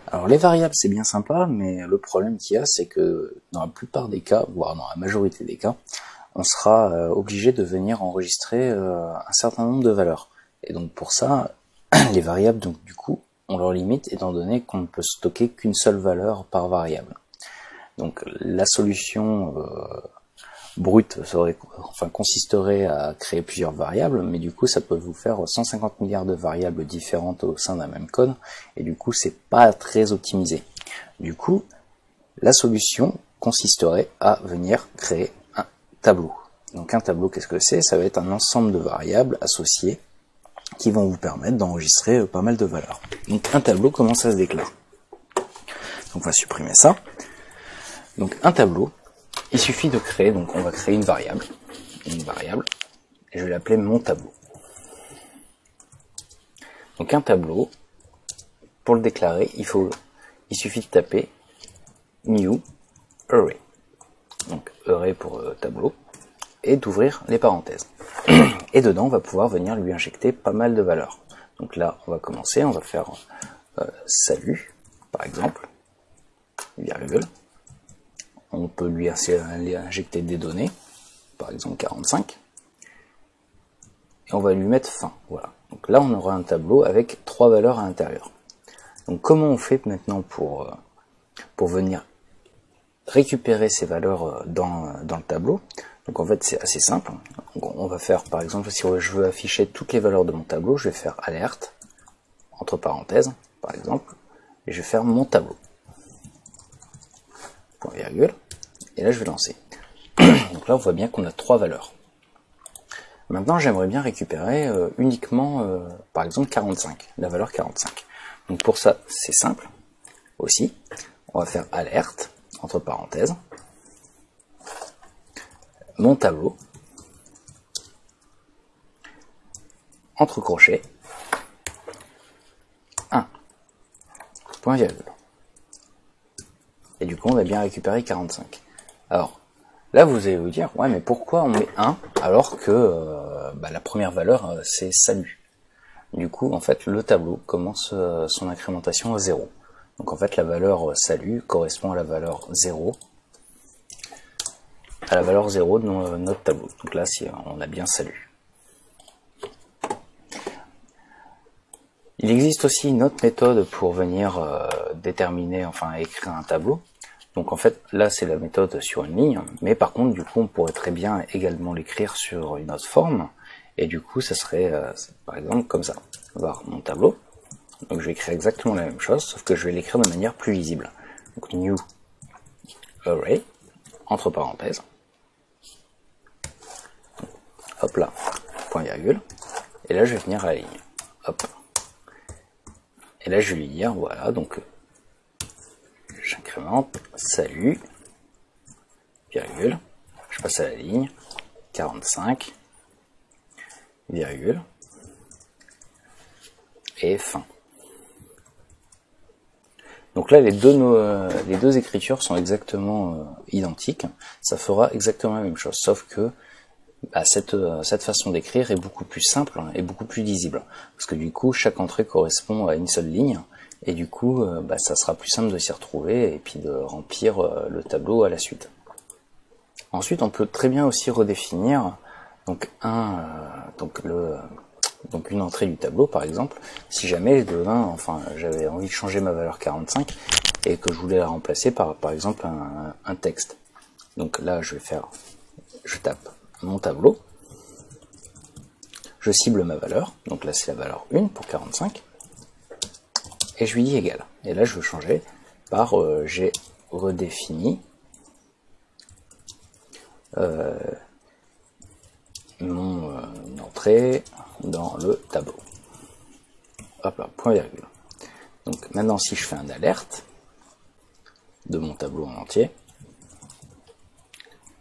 Alors les variables c'est bien sympa, mais le problème qu'il y a c'est que dans la plupart des cas, voire dans la majorité des cas, on sera obligé de venir enregistrer un certain nombre de valeurs. Et donc pour ça, les variables donc du coup ont leur limite étant donné qu'on ne peut stocker qu'une seule valeur par variable. Donc la solution brute consisterait à créer plusieurs variables, mais du coup ça peut vous faire 150 milliards de variables différentes au sein d'un même code, et du coup c'est pas très optimisé. Du coup, la solution consisterait à venir créer un tableau. Donc un tableau, qu'est-ce que c'est? Ça va être un ensemble de variables associées qui vont vous permettre d'enregistrer pas mal de valeurs. Donc un tableau, comment ça se déclare? Donc on va supprimer ça. Donc un tableau, il suffit de créer, donc on va créer une variable, et je vais l'appeler mon tableau. Donc un tableau, pour le déclarer, il suffit de taper new array, donc array pour tableau, et d'ouvrir les parenthèses. Et dedans, on va pouvoir venir lui injecter pas mal de valeurs. Donc là, on va commencer, on va faire salut, par exemple, virgule. On peut lui injecter des données, par exemple 45, et on va lui mettre fin. Voilà. Donc là, on aura un tableau avec 3 valeurs à l'intérieur. Donc comment on fait maintenant pour venir récupérer ces valeurs dans le tableau? Donc en fait, c'est assez simple. Donc on va faire, par exemple, si je veux afficher toutes les valeurs de mon tableau, je vais faire alerte, entre parenthèses, par exemple, et je vais faire mon tableau. Point virgule, et là je vais lancer. Donc là on voit bien qu'on a 3 valeurs. Maintenant j'aimerais bien récupérer uniquement par exemple 45, la valeur 45. Donc pour ça c'est simple aussi, on va faire alerte, entre parenthèses, mon tableau, entre crochets, 1, point virgule. Et du coup, on a bien récupéré 45. Alors, là, vous allez vous dire, ouais, mais pourquoi on met 1 alors que la première valeur, c'est salut? Du coup, en fait, le tableau commence son incrémentation à 0. Donc, en fait, la valeur salut correspond à la valeur 0. À la valeur 0 de notre tableau. Donc là, si on a bien salut. Il existe aussi une autre méthode pour venir déterminer, écrire un tableau. Donc en fait, là c'est la méthode sur une ligne, mais par contre, du coup, on pourrait très bien également l'écrire sur une autre forme, et du coup, ça serait, par exemple, comme ça. Voir mon tableau. Donc je vais écrire exactement la même chose, sauf que je vais l'écrire de manière plus visible. Donc new array, entre parenthèses. Hop là, point virgule. Et là, je vais venir à la ligne. Hop. Et là, je vais lui dire, voilà, donc, j'incrémente, salut, virgule, je passe à la ligne, 45, virgule, et fin. Donc là, les deux écritures sont exactement identiques, ça fera exactement la même chose, sauf que cette façon d'écrire est beaucoup plus simple et beaucoup plus lisible, parce que du coup chaque entrée correspond à une seule ligne, et du coup ça sera plus simple de s'y retrouver et puis de remplir le tableau à la suite. Ensuite on peut très bien aussi redéfinir donc une entrée du tableau, par exemple, si jamais j'avais envie de changer ma valeur 45 et que je voulais la remplacer par exemple un texte. Donc là je tape mon tableau, je cible ma valeur, donc là c'est la valeur 1 pour 45, et je lui dis égal. Et là je veux changer par j'ai redéfini mon entrée dans le tableau. Hop là, point virgule. Donc maintenant si je fais un alerte de mon tableau en entier,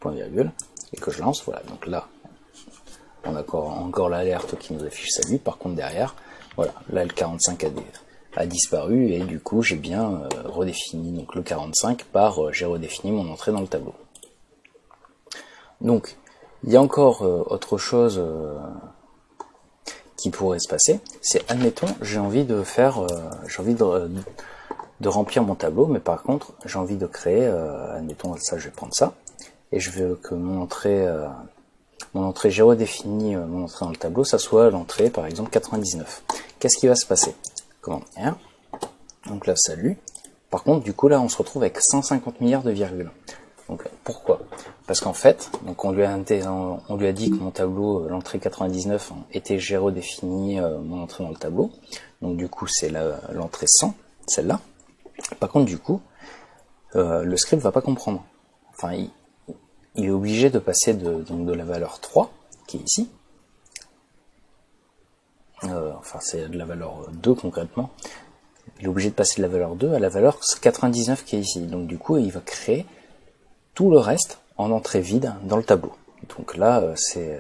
point virgule, et que je lance, voilà, donc là on a encore l'alerte qui nous affiche salut. Par contre derrière, voilà, là le 45 a disparu, et du coup j'ai bien redéfini donc le 45 par j'ai redéfini mon entrée dans le tableau. Donc il y a encore autre chose qui pourrait se passer, c'est, admettons, j'ai envie de de remplir mon tableau, mais par contre, j'ai envie de créer, admettons ça, je vais prendre ça, et je veux que mon entrée j'ai redéfini mon entrée dans le tableau, ça soit l'entrée par exemple 99. Qu'est-ce qui va se passer? Commande R, donc là salut. Par contre, du coup là on se retrouve avec 150 milliards de virgules. Donc pourquoi? Parce qu'en fait, donc on lui a dit que mon tableau, l'entrée 99, était j'ai redéfini mon entrée dans le tableau. Donc du coup c'est l'entrée 100, celle-là. Par contre du coup, le script va pas comprendre. Enfin, il est obligé de passer de la valeur 3, qui est ici. Enfin c'est de la valeur 2 concrètement. Il est obligé de passer de la valeur 2 à la valeur 99 qui est ici. Donc du coup il va créer tout le reste en entrée vide dans le tableau. Donc là, c'est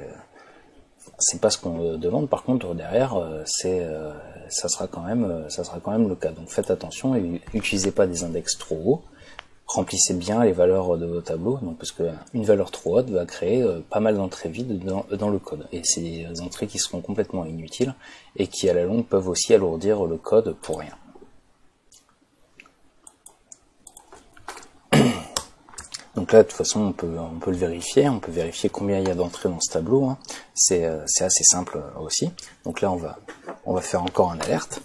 pas ce qu'on demande. Par contre, derrière, ça sera quand même le cas. Donc faites attention et n'utilisez pas des index trop hauts. Remplissez bien les valeurs de vos tableaux, donc parce que une valeur trop haute va créer pas mal d'entrées vides dans le code. Et c'est des entrées qui seront complètement inutiles et qui à la longue peuvent aussi alourdir le code pour rien. Donc là, de toute façon, on peut le vérifier. On peut vérifier combien il y a d'entrées dans ce tableau. Hein. C'est assez simple aussi. Donc là, on va faire encore un alerte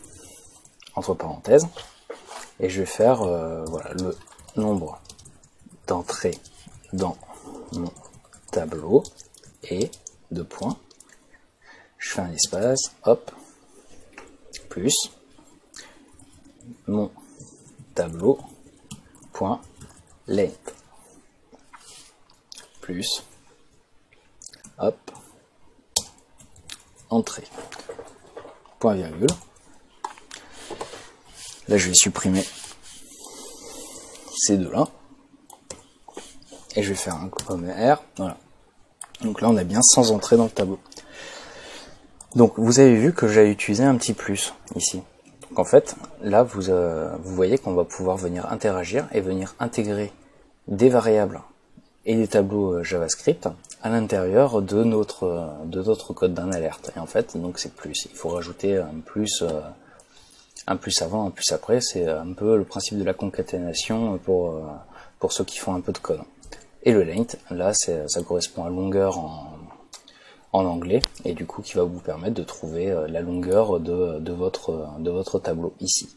entre parenthèses, et je vais faire voilà le nombre d'entrées dans mon tableau et deux points. Je fais un espace, hop, plus mon tableau point length. Plus, hop, entrée, point virgule. Là je vais supprimer ces deux là, et je vais faire un command R, voilà. Donc là on a bien 100 entrées dans le tableau. Donc vous avez vu que j'ai utilisé un petit plus ici. Donc en fait, là vous voyez qu'on va pouvoir venir interagir et venir intégrer des variables et des tableaux JavaScript à l'intérieur de notre code d'un alerte. Et en fait, donc c'est plus. Il faut rajouter un plus avant, un plus après. C'est un peu le principe de la concaténation pour ceux qui font un peu de code. Et le length, là, ça correspond à longueur en anglais, et du coup qui va vous permettre de trouver la longueur de votre tableau ici.